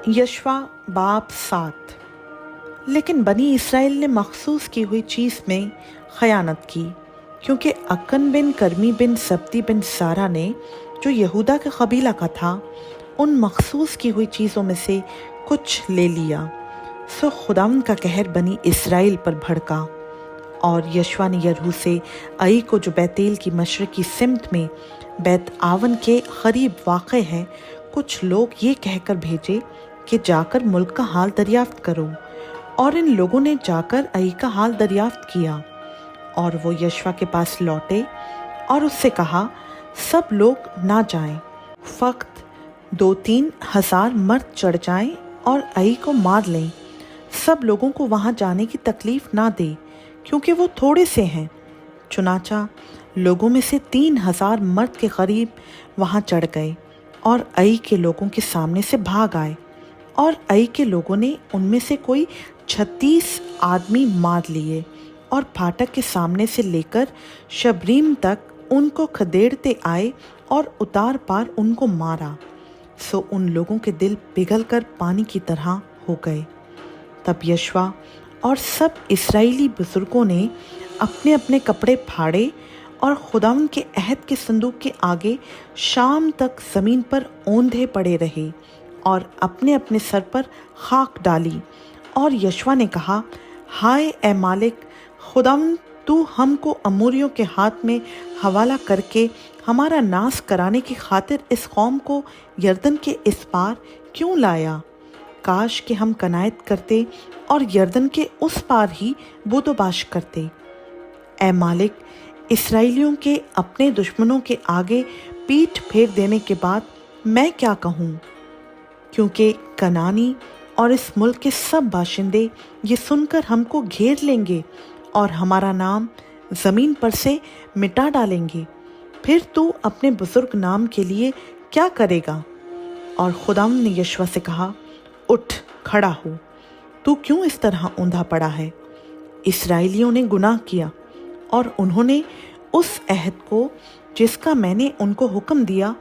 यशवा बाब 7। लेकिन बनी इसराइल ने मखसूस की हुई चीज़ में खयानत की, क्योंकि अक्कन बिन कर्मी बिन सब्ती बिन सारा ने, जो यहूदा के कबीला का था, उन मखसूस की हुई चीज़ों में से कुछ ले लिया। सो खुदावंद का कहर बनी इसराइल पर भड़का, और यशवा ने यरहू से आई को, जो बैतेल की मशरकी सिमत में बैत आवन के करीब वाक़ है, कुछ लोग ये कहकर भेजे कि जाकर मुल्क का हाल दरियाफ्त करो। और इन लोगों ने जाकर आई का हाल दरियाफ्त किया, और वो यशवा के पास लौटे और उससे कहा, सब लोग ना जाएं, फ़क़्त 2-3 हज़ार मर्द चढ़ जाएं और आई को मार लें। सब लोगों को वहाँ जाने की तकलीफ़ ना दे, क्योंकि वो थोड़े से हैं। चुनाचा लोगों में से 3,000 मर्द के करीब वहाँ चढ़ गए और आई के लोगों के सामने से भाग आए, और आई के लोगों ने उनमें से कोई 36 आदमी मार लिए, और फाटक के सामने से लेकर शबरीम तक उनको खदेड़ते आए और उतार पार उनको मारा। सो उन लोगों के दिल पिघल कर पानी की तरह हो गए। तब यशवा और सब इस्राएली बुजुर्गों ने अपने अपने कपड़े फाड़े और खुदावंद के अहद के संदूक के आगे शाम तक ज़मीन पर औंधे पड़े रहे और अपने अपने सर पर खाक डाली। और यशवा ने कहा, हाय ए मालिक खुदावंद, तू हमको अमोरियों के हाथ में हवाला करके हमारा नाश कराने की खातिर इस कौम को यरदन के इस पार क्यों लाया? काश कि हम कनायत करते और यरदन के उस पार ही बोदोबाश करते। ए मालिक, इस्राएलियों के अपने दुश्मनों के आगे पीठ फेर देने के बाद मैं क्या कहूँ? क्योंकि कनानी और इस मुल्क के सब बाशिंदे ये सुनकर हमको घेर लेंगे और हमारा नाम ज़मीन पर से मिटा डालेंगे। फिर तू अपने बुजुर्ग नाम के लिए क्या करेगा? और खुदावंद ने यशवा से कहा, उठ खड़ा हो, तू क्यों इस तरह औंधा पड़ा है? इस्राएलियों ने गुनाह किया और उन्होंने उस अहद को जिसका मैंने उनको हुक्म दिया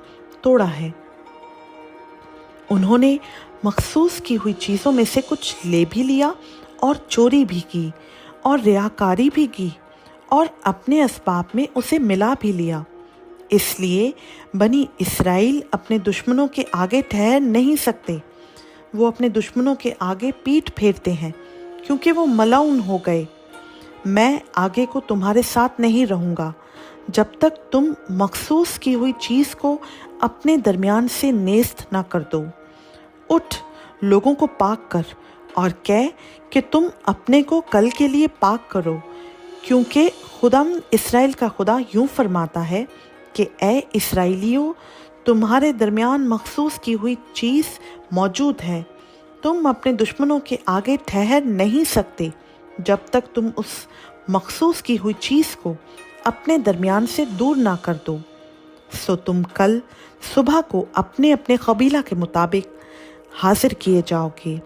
तोड़ा है। उन्होंने मखसूस की हुई चीज़ों में से कुछ ले भी लिया और चोरी भी की और रियाकारी भी की और अपने असबाब में उसे मिला भी लिया। इसलिए बनी इसराइल अपने दुश्मनों के आगे ठहर नहीं सकते। वो अपने दुश्मनों के आगे पीठ फेरते हैं, क्योंकि वो मलाउन हो गए। मैं आगे को तुम्हारे साथ नहीं रहूँगा जब तक तुम मखसूस की हुई चीज़ को अपने दरमियान से नेस्त ना कर दो। उठ, लोगों को पाक कर और कह कि तुम अपने को कल के लिए पाक करो, क्योंकि खुदावंद इस्राएल का खुदा यूँ फरमाता है कि ए इस्राएलियों, तुम्हारे दरमियान मखसूस की हुई चीज़ मौजूद है। तुम अपने दुश्मनों के आगे ठहर नहीं सकते जब तक तुम उस मखसूस की हुई चीज़ को अपने दरमियान से दूर ना कर दो। सो तुम कल सुबह को अपने अपने कबीला के मुताबिक हाजिर किए जाओगे,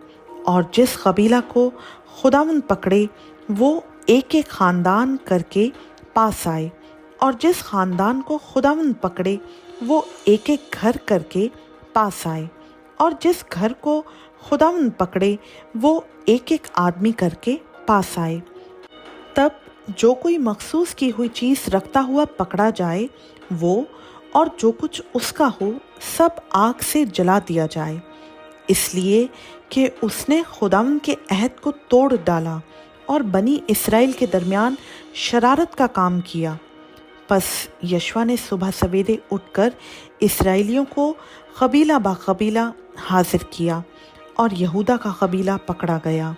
और जिस कबीला को खुदावंद पकड़े वो एक एक ख़ानदान करके पास आए, और जिस ख़ानदान को खुदावंद पकड़े वो एक एक घर करके पास आए, और जिस घर को खुदावंद पकड़े वो एक एक आदमी करके पास आए। तब जो कोई मखसूस की हुई चीज़ रखता हुआ पकड़ा जाए, वो और जो कुछ उसका हो सब आग से जला दिया जाए, इसलिए कि उसने खुदावंद के अहद को तोड़ डाला और बनी इसराइल के दरमियान शरारत का काम किया। बस यशवा ने सुबह सवेरे उठकर इस्राएलियों को कबीला बा कबीला हाजिर किया, और यहूदा का कबीला पकड़ा गया।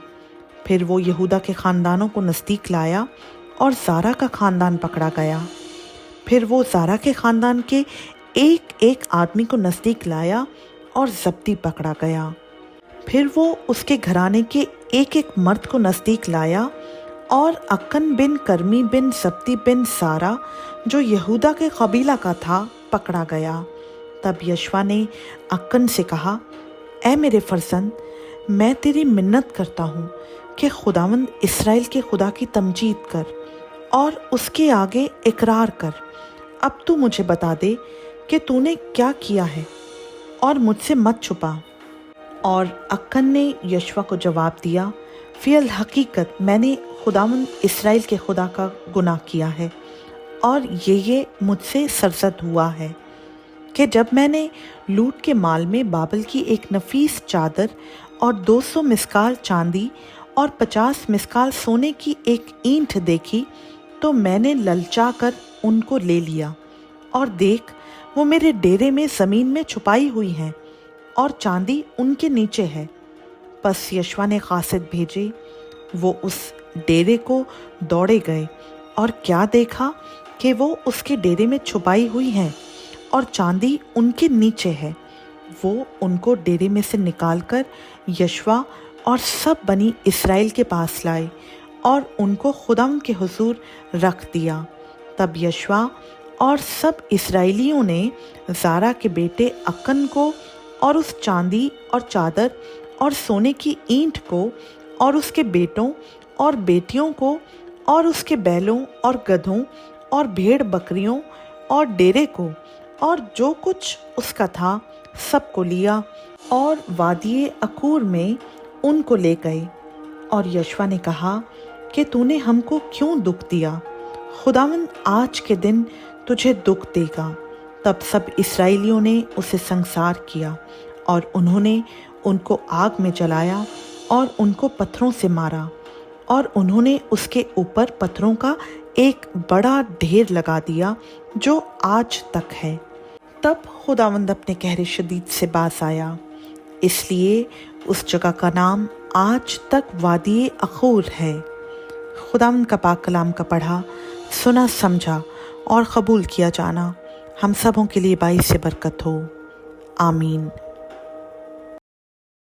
फिर वो यहूदा के ख़ानदानों को नज़दीक लाया और ज़ारा का ख़ानदान पकड़ा गया। फिर वो ज़ारा के ख़ानदान के एक एक आदमी को नज़दीक लाया और ज़ब्ती पकड़ा गया। फिर वो उसके घराने के एक एक मर्द को नज़दीक लाया, और अक्कन बिन कर्मी बिन सब्ती बिन सारा, जो यहूदा के कबीला का था, पकड़ा गया। तब यशवा ने अक्कन से कहा, ऐ मेरे फर्जंद, मैं तेरी मिन्नत करता हूँ कि खुदावंद इस्राएल के खुदा की तमजीद कर और उसके आगे इकरार कर। अब तू मुझे बता दे कि तूने क्या किया है, और मुझसे मत छुपा। और अक्कन ने यशवा को जवाब दिया, फ़ी अल हकीकत मैंने खुदावंद इसराइल के खुदा का गुनाह किया है और ये मुझसे सरजद हुआ है कि जब मैंने लूट के माल में बाबल की एक नफीस चादर और 200 मिस्काल चांदी और 50 मिस्काल सोने की एक ईंट देखी तो मैंने ललचा कर उनको ले लिया, और देख वो मेरे डेरे में ज़मीन में छुपाई हुई हैं और चांदी उनके नीचे है। बस यशवा ने कासिद भेजे, वो उस डेरे को दौड़े गए और क्या देखा कि वो उसके डेरे में छुपाई हुई हैं और चांदी उनके नीचे है। वो उनको डेरे में से निकालकर यशवा और सब बनी इस्राएल के पास लाए और उनको खुदावंद के हुजूर रख दिया। तब यशवा और सब इस्राएलियों ने ज़ारा के बेटे अक्कन को और उस चांदी और चादर और सोने की ईंट को और उसके बेटों और बेटियों को और उसके बैलों और गधों और भेड़ बकरियों और डेरे को और जो कुछ उसका था सबको लिया और वादिये अकूर में उनको ले गए। और यशवा ने कहा कि तूने हमको क्यों दुख दिया? खुदावंद आज के दिन तुझे दुख देगा। तब सब इस्राएलियों ने उसे संसार किया और उन्होंने उनको आग में जलाया और उनको पत्थरों से मारा, और उन्होंने उसके ऊपर पत्थरों का एक बड़ा ढेर लगा दिया जो आज तक है। तब खुदावंद अपने कहरे शदीद से बाज आया, इसलिए उस जगह का नाम आज तक वादिये अखूर है। खुदावंद का पाक कलाम का पढ़ा, सुना, समझा और कबूल किया जाना हम सबों के लिए बाइस से बरकत हो। आमीन।